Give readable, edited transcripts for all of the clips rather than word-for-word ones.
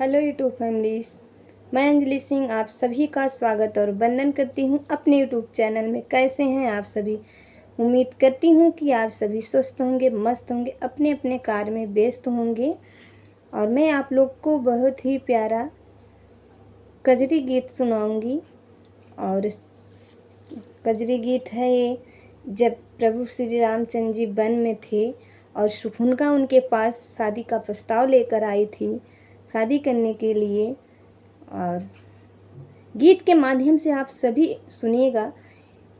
Hello YouTube families. मैं अंजलि सिंह आप सभी का स्वागत और वंदन करती हूँ अपने यूट्यूब चैनल में। कैसे हैं आप सभी? उम्मीद करती हूँ कि आप सभी स्वस्थ होंगे, मस्त होंगे, अपने अपने कार्य में व्यस्त होंगे। और मैं आप लोग को बहुत ही प्यारा कजरी गीत सुनाऊंगी। और इस कजरी गीत है ये, जब प्रभु श्री रामचंद्र जी वन में थे और शकुंतला उनके पास शादी का प्रस्ताव लेकर आई थी, शादी करने के लिए। और गीत के माध्यम से आप सभी सुनिएगा।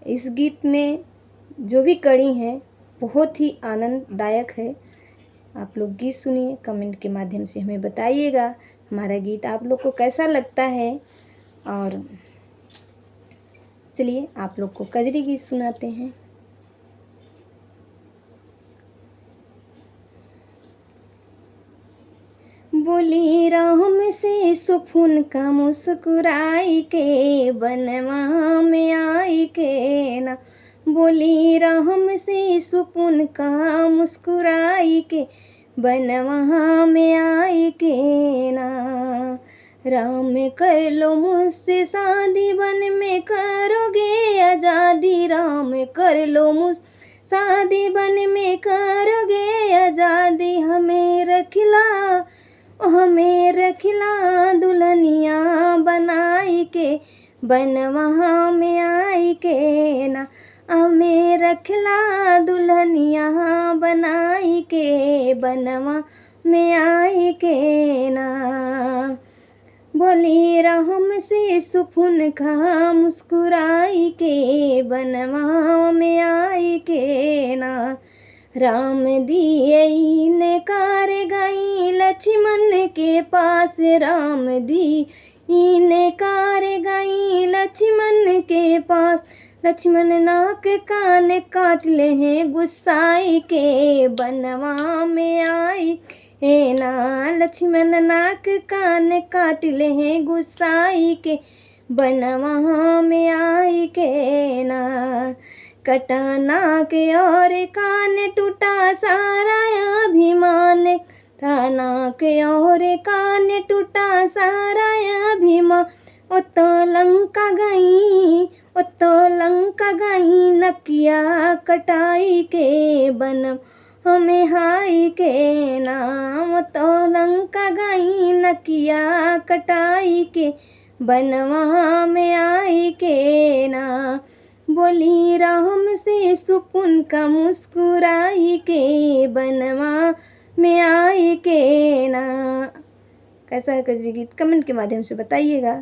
इस गीत में जो भी कड़ी हैं बहुत ही आनंददायक है। आप लोग गीत सुनिए, कमेंट के माध्यम से हमें बताइएगा हमारा गीत आप लोग को कैसा लगता है। और चलिए आप लोग को कजरी गीत सुनाते हैं। बोली राम से सुफुनका मुस्कुराई के, बनवा में आई के ना। बोली राम से सुफुनका मुस्कुराई के, बनवा में आई के ना। राम कर लो मुझसे शादी, वन में करोगे आज़ादी। राम कर लो मुझ शादी, वन में करोगे आज़ादी। हमें रखिला दुल्हनिया बनाई के, बनवा में आई के ना। हमें रखिला दुल्हनिया बनाई के, बनवा में आई के ना। बोली राम से सुफुनका मुस्कुराई के, बनवा में आई के ना। राम दिए ने कार गई लक्ष्मण के पास। राम दी ने कार गई लक्ष्मण के पास। लक्ष्मण नाक कान काट ले हैं गुस्साई के, बनवा में आई के ना। लक्ष्मण नाक कान काट ले हैं गुस्साई के, बनवा में आई के ना। कटा नाक और कान टूटा सारा अभिमान। कटा नाक और कान टूटा सारा अभिमान। ओ तो लंका गई नकिया कटाई के, बनम हमें हाई के नाम। तो लंका गई नकिया कटाई के, बनवा में आई के ना। बोली राम से सुफुनका मुस्कुराई के, बनवा में आई के ना। कैसा है कजरी गीत? कमेंट के माध्यम से बताइएगा।